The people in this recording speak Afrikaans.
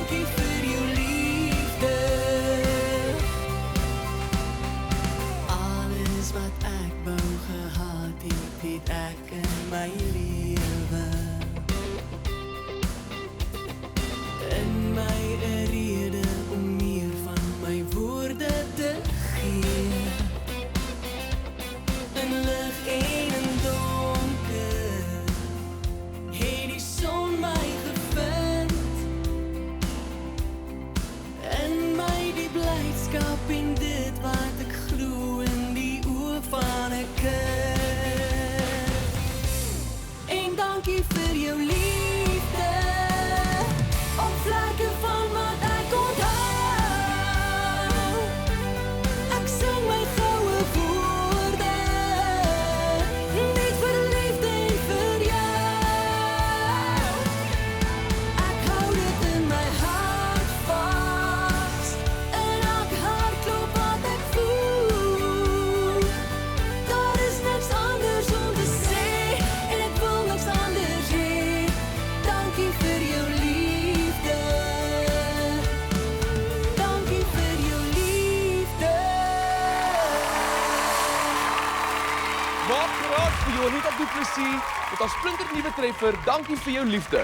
dankie vir jou liefde. Alles wat ek wou gehad het ek in my lewe. In my 'n rede om meer van my woorde te gee. In lig en in donker het die son my gevind. In my die blydskap en dit wat ek glo in die oë van 'n kind. En dankie vir jou liefde, op vlakke van wat ek onthou. Ek sing my goue woorde, net vir liefde en vir jou. Ek hou dit in my hart vas, en elk hartklop wat ek voel. Daar is niks anders om te sê, en ek wil niks anders hê. Dankie vir jou liefde. Dankie vir jou liefde. Maak graag vir Jonita Du Plessis met haar splinternuwe treffer, dankie vir jou liefde.